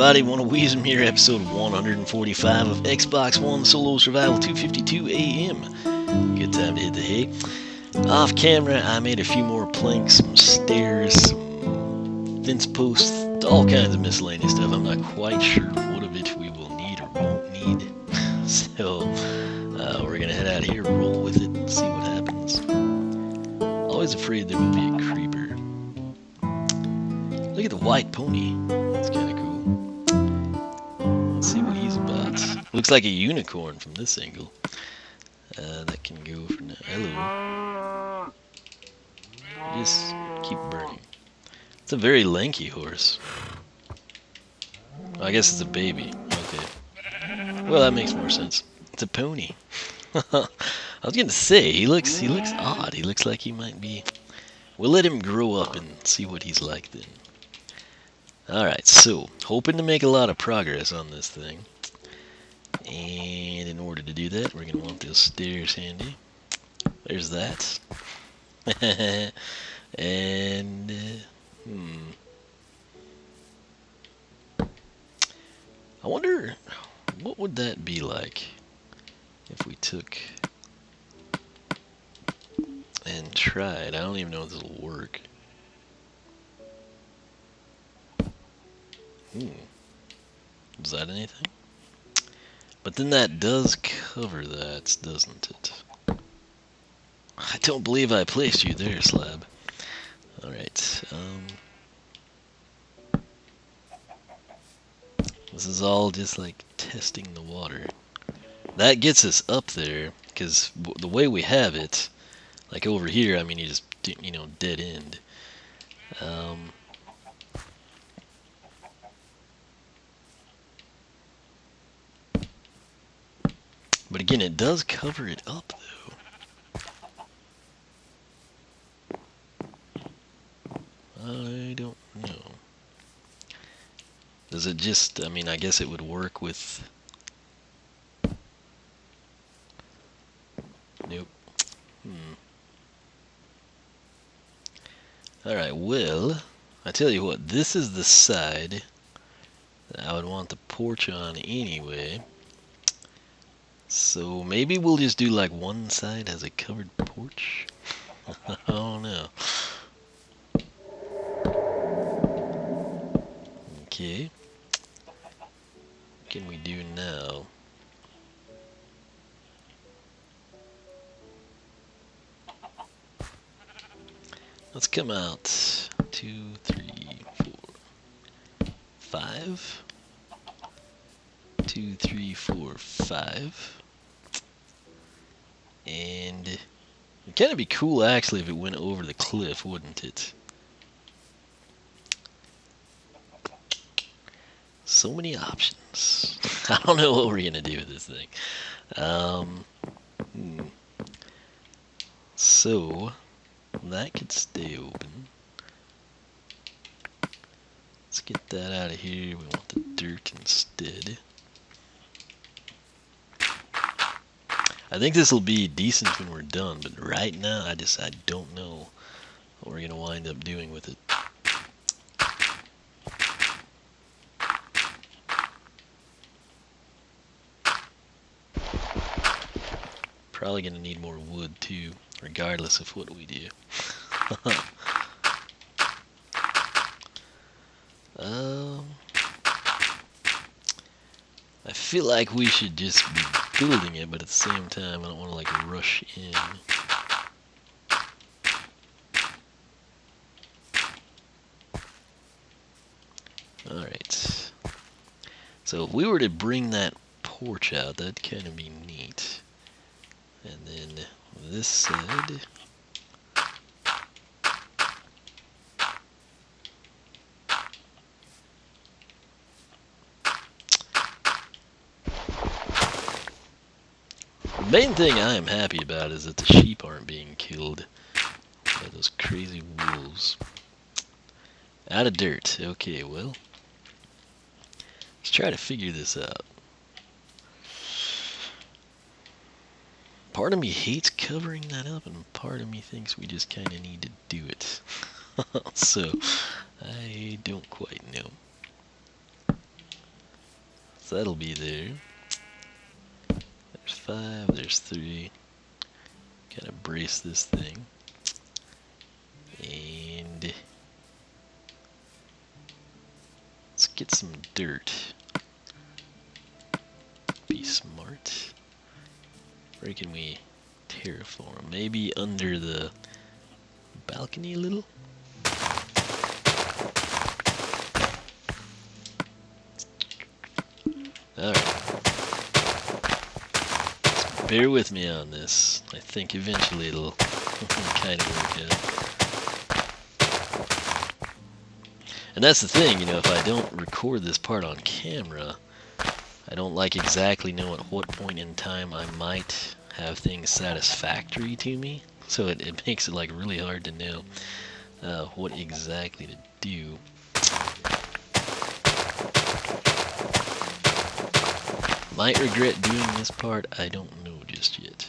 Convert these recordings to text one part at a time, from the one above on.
everybody, One of Weezem here, episode 145 of Xbox One Solo Survival 2:52 AM. Good time to hit the hay. Off camera, I made a few more planks, some stairs, some fence posts, all kinds of miscellaneous stuff. I'm not quite sure what of it we will need or won't need. So, we're gonna head out here, roll with it, and see what happens. Always afraid there will be a creeper. Look at the white pony. That's kind of cool. Let's see what he's about. Looks like a unicorn from this angle. That can go for now. Hello. Just keep burning. It's a very lanky horse. I guess it's a baby. Okay. Well, that makes more sense. It's a pony. I was gonna say he looks odd. He looks like he might be. We'll let him grow up and see what he's like then. Alright, so, hoping to make a lot of progress on this thing. And in order to do that, we're going to want those stairs handy. There's that. And, I wonder, what would that be like if we took and tried? I don't even know if this will work. Is that anything? But then that does cover that, doesn't it? I don't believe I placed you there, Slab. Alright, this is all just like testing the water. That gets us up there, because the way we have it, like over here, I mean, you just, dead end. But again, it does cover it up, though. I don't know. Does it just, I mean, I guess it would work with... Nope. Alright, well, I tell you what, this is the side that I would want the porch on anyway. So maybe we'll just do like one side has a covered porch. I don't know. Okay. What can we do now? Let's come out 2, 3, 4, 5. 2, 3, 4, 5. And it'd kind of be cool actually if it went over the cliff, wouldn't it? So many options. I don't know what we're gonna do with this thing. So that could stay open. Let's get that out of here. We want the dirt instead. I think this will be decent when we're done, but right now I don't know what we're gonna wind up doing with it. Probably gonna need more wood too, regardless of what we do. I feel like we should just be building it, but at the same time I don't want to like rush in. Alright. So if we were to bring that porch out, that'd kind of be neat. And then this side. The main thing I am happy about is that the sheep aren't being killed by those crazy wolves. Out of dirt. Okay, well, let's try to figure this out. Part of me hates covering that up, and part of me thinks we just kind of need to do it. So, I don't quite know. So that'll be there. There's 5, there's 3. Kind of brace this thing. And let's get some dirt. Be smart. Where can we terraform? Maybe under the balcony a little? Alright. Bear with me on this. I think eventually it'll kind of work out. And that's the thing, you know, if I don't record this part on camera, I don't like exactly know at what point in time I might have things satisfactory to me. So it makes it like really hard to know what exactly to do. Might regret doing this part, I don't know just yet.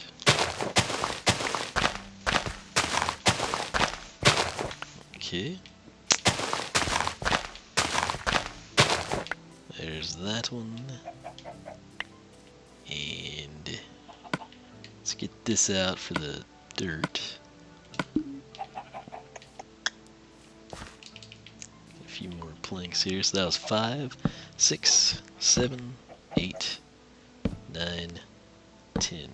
Okay. There's that one. And let's get this out for the dirt. A few more planks here. So that was 5, 6, 7, 8, 9, 10.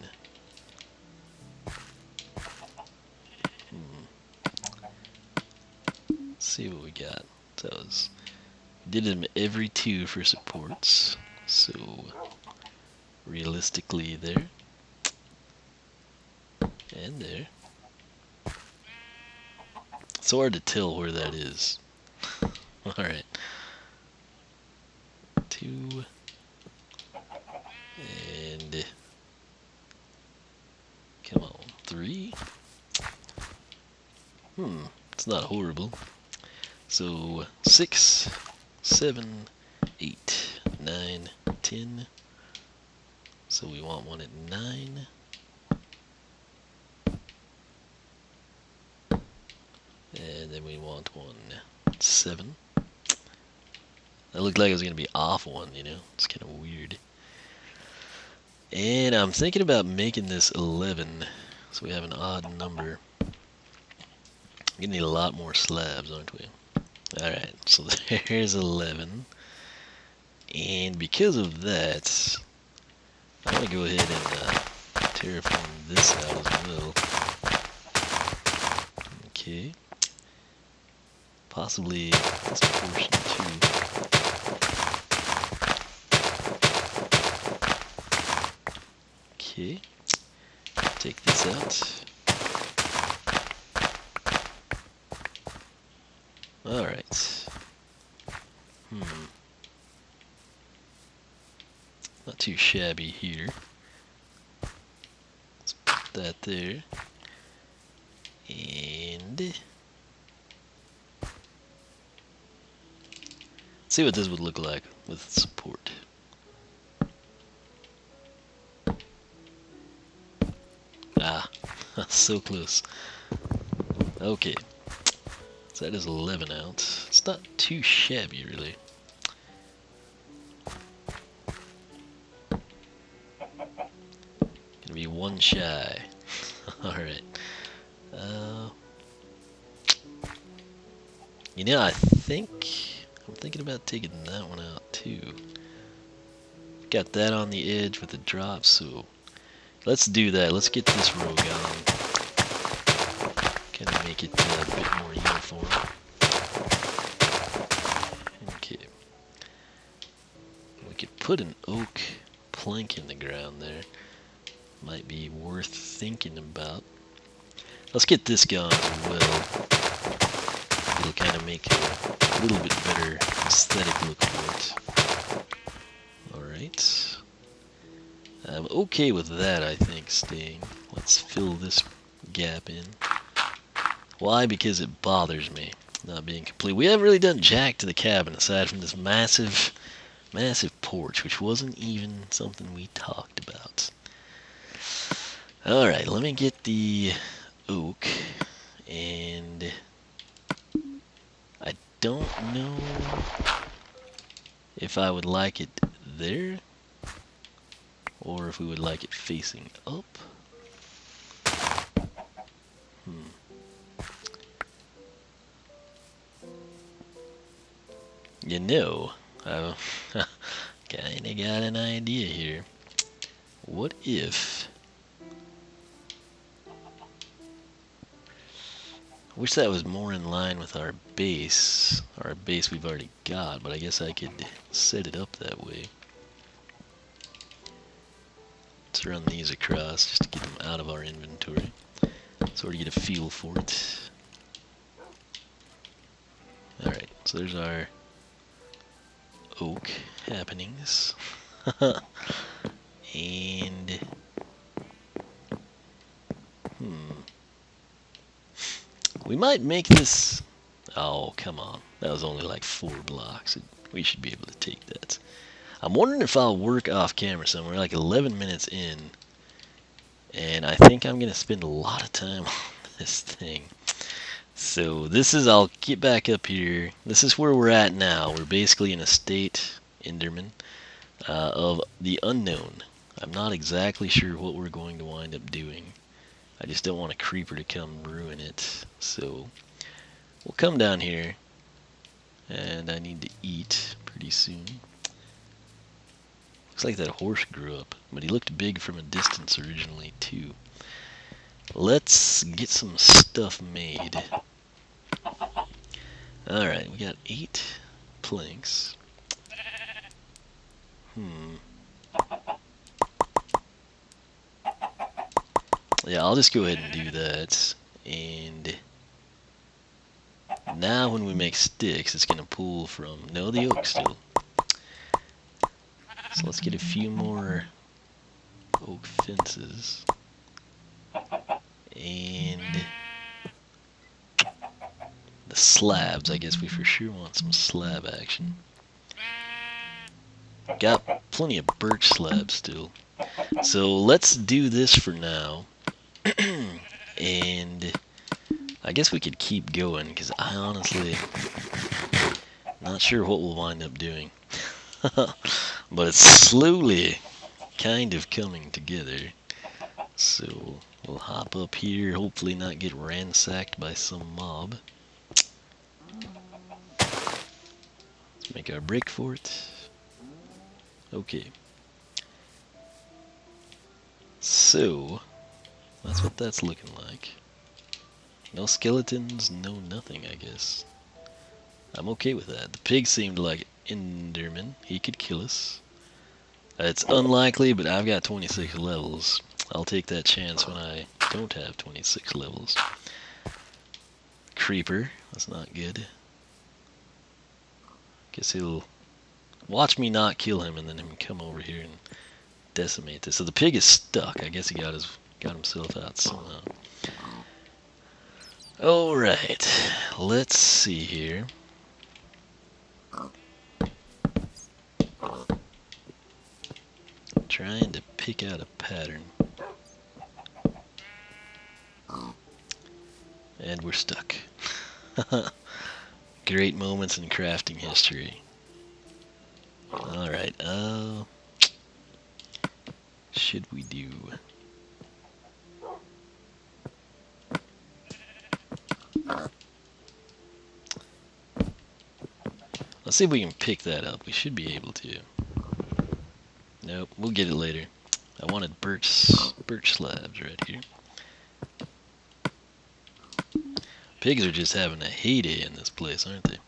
Let's see what we got. That was, did them every 2 for supports. So realistically there. And there. It's hard to tell where that is. Alright. 2. And come on, 3. It's not horrible. So 6, 7, 8, 9, 10. So we want one at 9. And then we want one at 7. That looked like it was going to be off one, you know? It's kind of weird. And I'm thinking about making this 11, so we have an odd number. We're gonna need a lot more slabs, aren't we? Alright, so there's 11. And because of that, I'm gonna go ahead and terraform this out as well. Okay. Possibly this portion too. Okay. Take this out. Alright. Not too shabby here. Let's put that there. And see what this would look like with support. Ah, so close. Okay. So that is 11 out. It's not too shabby, really. Gonna be 1 shy. Alright. You know, I'm thinking about taking that one out too. Got that on the edge with the drop, so let's do that. Let's get this row going. Kind of make it a bit more uniform. Okay. We could put an oak plank in the ground there. Might be worth thinking about. Let's get this going as well. It'll kind of make a little bit better aesthetic look for it. Alright. I'm okay with that, I think, staying. Let's fill this gap in. Why? Because it bothers me not being complete. We haven't really done jack to the cabin aside from this massive porch, which wasn't even something we talked about. Alright, let me get the oak, and I don't know if I would like it there, or if we would like it facing up. You know, I kinda got an idea here. What if... I wish that was more in line with our base. Our base we've already got, but I guess I could set it up that way. Let's run these across just to get them out of our inventory. Sort of get a feel for it. Alright, so there's our oak happenings. And... we might make this... Oh, come on. That was only like 4 blocks. We should be able to take that. I'm wondering if I'll work off camera somewhere, like 11 minutes in. And I think I'm going to spend a lot of time on this thing. So this is, I'll get back up here. This is where we're at now. We're basically in a state, Enderman, of the unknown. I'm not exactly sure what we're going to wind up doing. I just don't want a creeper to come ruin it. So we'll come down here. And I need to eat pretty soon. Looks like that horse grew up, but he looked big from a distance originally too. Let's get some stuff made. Alright, we got 8 planks. Yeah, I'll just go ahead and do that. And now when we make sticks, it's going to pull from... No, the oak still. So let's get a few more oak fences. And the slabs, I guess we for sure want some slab action. Got plenty of birch slabs still. So let's do this for now. And I guess we could keep going, because I honestly not sure what we'll wind up doing. But it's slowly kind of coming together. So we'll hop up here, hopefully not get ransacked by some mob. Let's make our brick fort. Okay. So that's what that's looking like. No skeletons, no nothing, I guess. I'm okay with that. The pig seemed like Enderman. He could kill us. It's unlikely, but I've got 26 levels. I'll take that chance when I don't have 26 levels. Creeper. That's not good. Guess he'll watch me not kill him and then him come over here and decimate this. So the pig is stuck. I guess he got himself out somehow. Alright. Let's see here. Trying to pick out a pattern. And we're stuck. Great moments in crafting history. Alright, should we do? Let's see if we can pick that up. We should be able to. Nope, we'll get it later. I wanted birch slabs right here. Pigs are just having a heyday in this place, aren't they?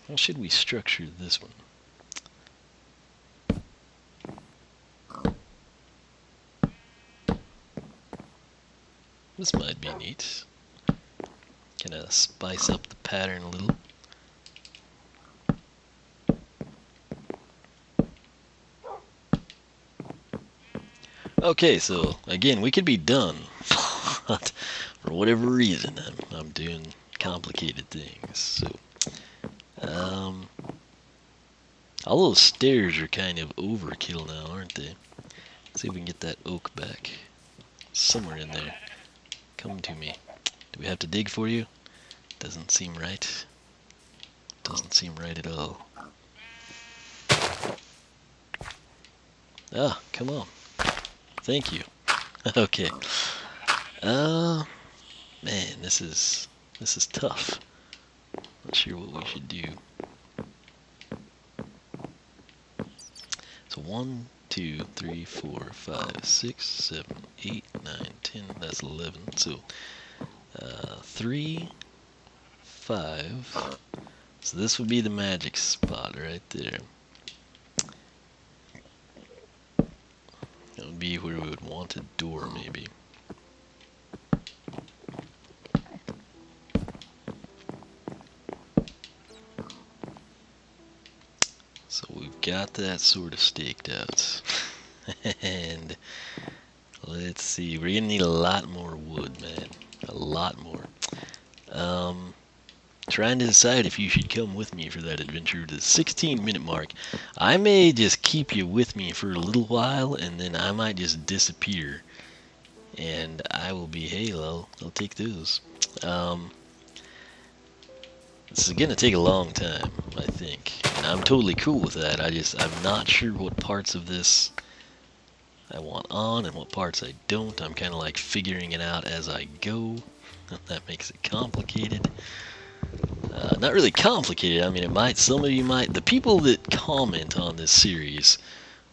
How should we structure this one? This might be neat. Kind of spice up the pattern a little. Okay, so again, we could be done, but for whatever reason, I'm doing complicated things. So, all those stairs are kind of overkill now, aren't they? Let's see if we can get that oak back somewhere in there. Come to me. Do we have to dig for you? Doesn't seem right. Doesn't seem right at all. Ah, come on. Thank you. Okay. Man, this is tough. Not sure what we should do. So 1, 2, 3, 4, 5, 6, 7, 8, 9, 10. That's 11. So 3, 5. So this would be the magic spot right there. That would be where we would want a door, maybe. So we've got that sort of staked out. And let's see, we're gonna need a lot more wood, man. A lot more. Trying to decide if you should come with me for that adventure to the 16-minute mark. I may just keep you with me for a little while, and then I might just disappear. And I will be, hey, I'll take those. This is gonna take a long time, I think. And I'm totally cool with that. I'm not sure what parts of this I want on and what parts I don't. I'm kind of like figuring it out as I go. That makes it complicated. Not really complicated. I mean, some of you might, the people that comment on this series,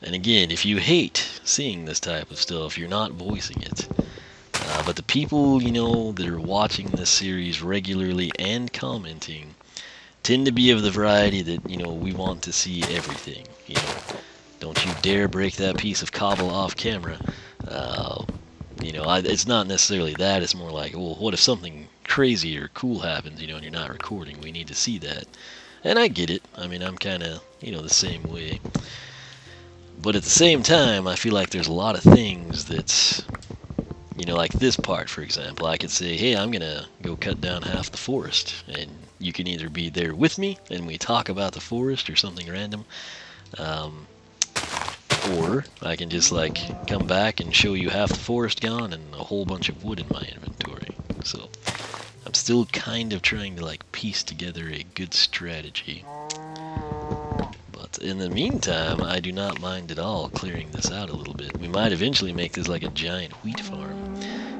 and again, if you hate seeing this type of stuff, you're not voicing it. But the people, that are watching this series regularly and commenting tend to be of the variety that, we want to see everything. Don't you dare break that piece of cobble off camera. It's not necessarily that. It's more like, well, what if something crazy or cool happens, and you're not recording? We need to see that. And I get it. I mean, I'm kind of, the same way. But at the same time, I feel like there's a lot of things that, like this part, for example. I could say, hey, I'm going to go cut down half the forest. And you can either be there with me, and we talk about the forest or something random. Or I can just come back and show you half the forest gone and a whole bunch of wood in my inventory. So I'm still kind of trying to piece together a good strategy. But in the meantime, I do not mind at all clearing this out a little bit. We might eventually make this like a giant wheat farm.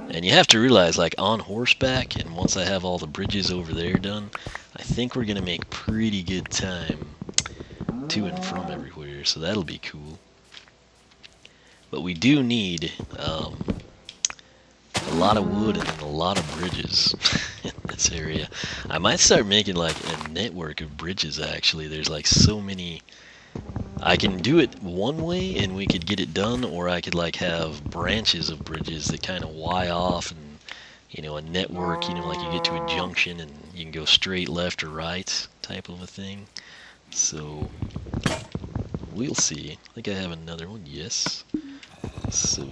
And you have to realize, on horseback, and once I have all the bridges over there done, I think we're going to make pretty good time to and from everywhere, so that'll be cool. But we do need a lot of wood and a lot of bridges in this area. I might start making a network of bridges, actually. There's so many. I can do it one way and we could get it done, or I could have branches of bridges that kind of Y off and, a network, you get to a junction and you can go straight left or right type of a thing. So we'll see. I think I have another one. Yes. So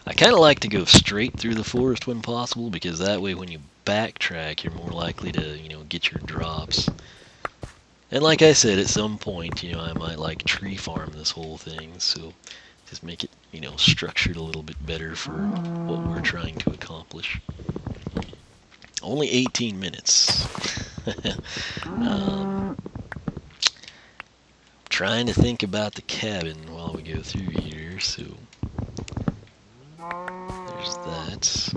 I kind of like to go straight through the forest when possible, because that way when you backtrack, you're more likely to, get your drops. And like I said, at some point, I might tree farm this whole thing, so just make it, structured a little bit better for what we're trying to accomplish. Only 18 minutes. Trying to think about the cabin while we go through here, so there's that.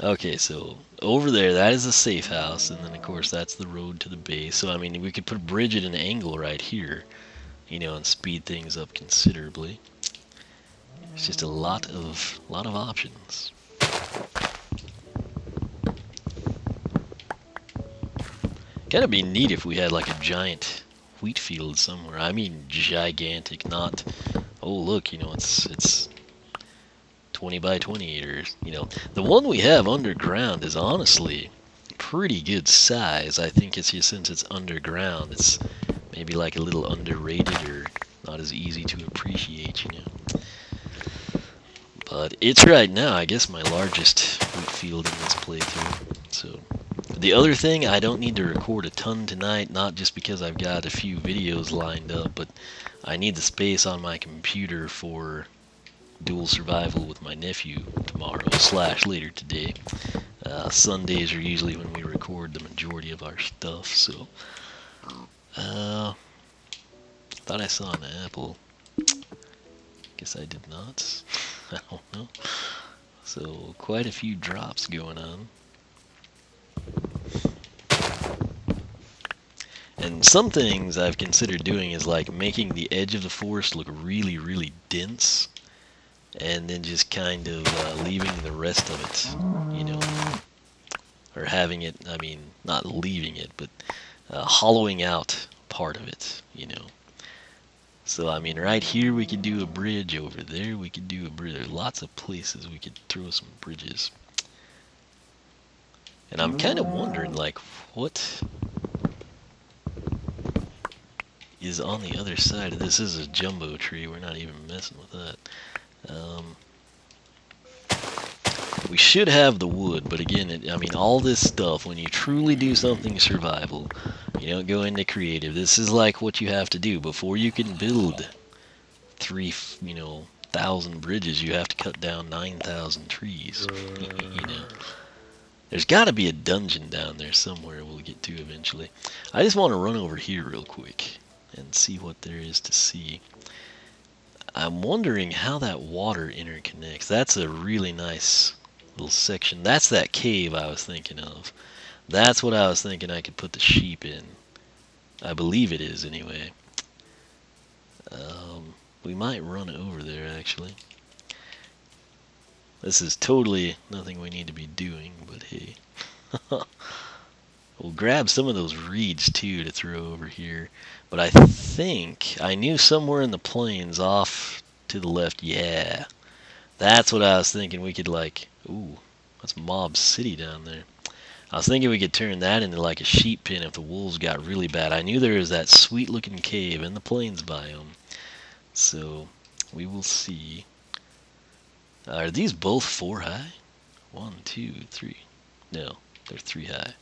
Okay, so over there, that is a safe house, and then of course that's the road to the base. So I mean, we could put a bridge at an angle right here, and speed things up considerably. It's just a lot of options. Kind of be neat if we had a giant wheat field somewhere. I mean gigantic, not, oh look, it's 20 by 20, or the one we have underground is honestly pretty good size. I think it's just, since it's underground, it's maybe a little underrated or not as easy to appreciate, But it's right now, I guess, my largest wheat field in this playthrough. So the other thing, I don't need to record a ton tonight, not just because I've got a few videos lined up, but I need the space on my computer for dual survival with my nephew tomorrow / later today. Sundays are usually when we record the majority of our stuff, so thought I saw an apple. Guess I did not. I don't know. So quite a few drops going on. And some things I've considered doing is like making the edge of the forest look really, really dense, and then just kind of leaving the rest of it, you know, or having it, I mean, not leaving it, but hollowing out part of it, you know. So, I mean, right here we could do a bridge, over there we could do a bridge. There's lots of places we could throw some bridges. And I'm kind of wondering, like, what is on the other side of this? Is a jumbo tree. We're not even messing with that. We should have the wood, but again, I mean, all this stuff, when you truly do something survival, you don't go into creative. This is like what you have to do. Before you can build 3,000 bridges, you have to cut down 9,000 trees. You know, there's got to be a dungeon down there somewhere we'll get to eventually. I just want to run over here real quick and see what there is to see. I'm wondering how that water interconnects. That's a really nice little section. That's that cave I was thinking of. That's what I was thinking I could put the sheep in. I believe it is, anyway. We might run over there, actually. This is totally nothing we need to be doing, but hey. We'll grab some of those reeds, too, to throw over here. But I think I knew somewhere in the plains off to the left, yeah. That's what I was thinking we could, like, ooh, that's Mob City down there. I was thinking we could turn that into like a sheep pen if the wolves got really bad. I knew there was that sweet looking cave in the plains biome. So, we will see. Are these both 4 high? 1, 2, 3. No, they're 3 high.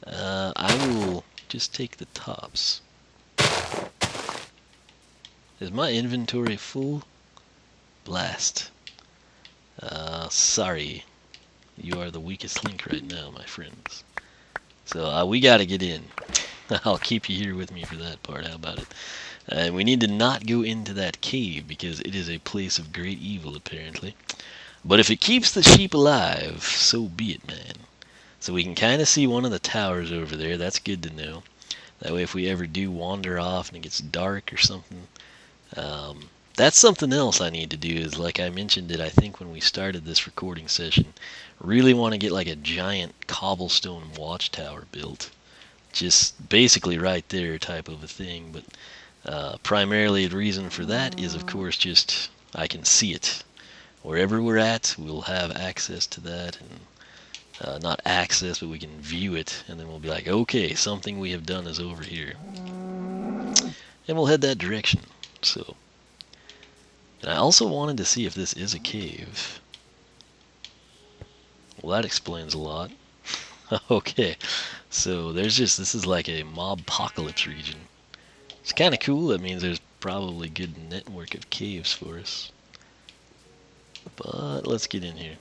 I will just take the tops. Is my inventory full? Blast. Sorry. You are the weakest link right now, my friends. So we gotta get in. I'll keep you here with me for that part. How about it? And we need to not go into that cave because it is a place of great evil, apparently. But if it keeps the sheep alive, so be it, man. So we can kind of see one of the towers over there. That's good to know. That way if we ever do wander off and it gets dark or something, that's something else I need to do. Is like I mentioned it, I think, when we started this recording session. Really want to get like a giant cobblestone watchtower built. Just basically right there type of a thing. But primarily the reason for that is, of course, just I can see it. Wherever we're at, we'll have access to that. And not access, but we can view it. And then we'll be like, okay, something we have done is over here. And we'll head that direction. So. And I also wanted to see if this is a cave. Well, that explains a lot. Okay, so this is like a mob-apocalypse region. It's kind of cool. That means there's probably a good network of caves for us. But let's get in here.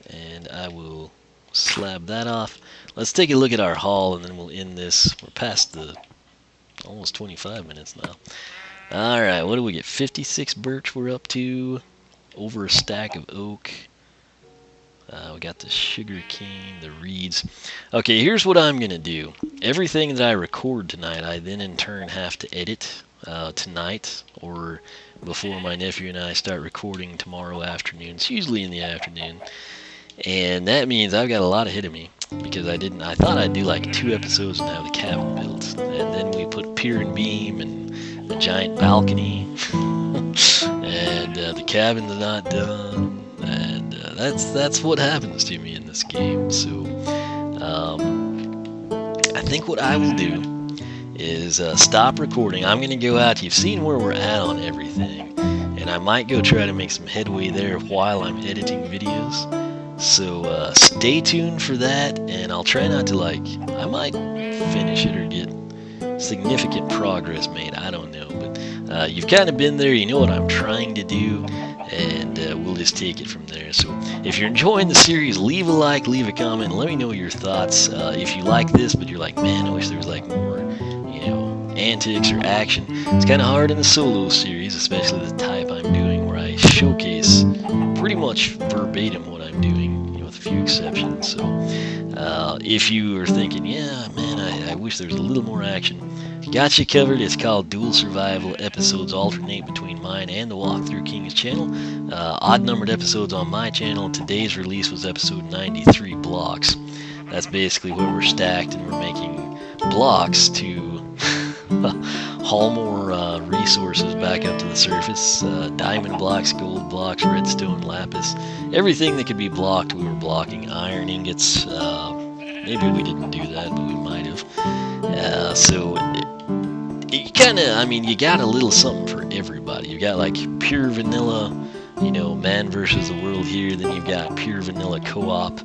And I will slab that off. Let's take a look at our haul, and then we'll end this. We're past the almost 25 minutes now. Alright, what do we get? 56 birch we're up to. Over a stack of oak. We got the sugar cane, the reeds. Okay, here's what I'm going to do. Everything that I record tonight, I then in turn have to edit tonight, or before my nephew and I start recording tomorrow afternoon. It's usually in the afternoon. And that means I've got a lot ahead of me, because I thought I'd do like 2 episodes and have the cabin built. And then we put pier and beam and a giant balcony, and the cabin's not done, and that's what happens to me in this game. So I think what I will do is stop recording. I'm going to go out. You've seen where we're at on everything, and I might go try to make some headway there while I'm editing videos. So stay tuned for that, and I'll try not to I might finish it or get significant progress made. I don't know, but You've kind of been there, you know what I'm trying to do, and we'll just take it from there. So if you're enjoying the series, leave a like, leave a comment, and let me know your thoughts. If you like this, but you're like, man, I wish there was like more, antics or action. It's kind of hard in the solo series, especially the type I'm doing, where I showcase pretty much verbatim what I'm doing, with a few exceptions. So if you are thinking, yeah, man, I wish there was a little more action, got you covered. It's called Dual Survival. Episodes alternate between mine and the Walkthrough King's channel. Odd numbered episodes on my channel. Today's release was episode 93, Blocks. That's basically where we're stacked and we're making blocks to haul more resources back up to the surface. Diamond blocks, gold blocks, redstone, lapis. Everything that could be blocked, we were blocking. Iron ingots. Maybe we didn't do that, but we might have. So you kind of, you got a little something for everybody. You got like pure vanilla, man versus the world here. Then you've got pure vanilla co-op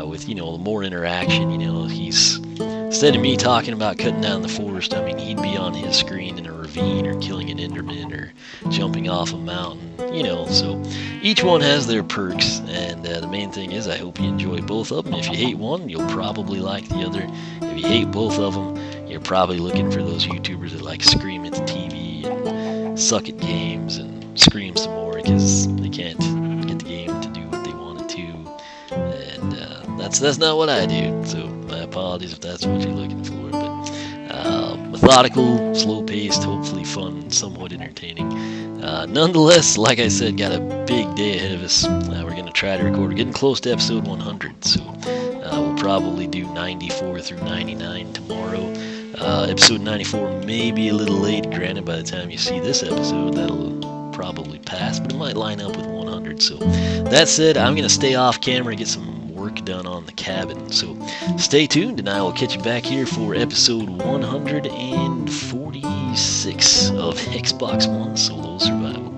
with, more interaction. He's, instead of me talking about cutting down the forest, he'd be on his screen in a ravine or killing an enderman or jumping off a mountain, So each one has their perks, and the main thing is I hope you enjoy both of them. If you hate one, you'll probably like the other. If you hate both of them, you're probably looking for those YouTubers that like scream at the TV and suck at games and scream some more because they can't get the game to do what they want it to. And that's not what I do. So my apologies if that's what you're looking for. But methodical, slow-paced, hopefully fun, somewhat entertaining. Nonetheless, like I said, got a big day ahead of us. We're going to try to record. We're getting close to episode 100, so we'll probably do 94 through 99 tomorrow. Episode 94 may be a little late. Granted, by the time you see this episode, that'll probably pass, but it might line up with 100. So that said, I'm going to stay off camera and get some work done on the cabin. So stay tuned, and I will catch you back here for episode 146 of Xbox One Solo Survival.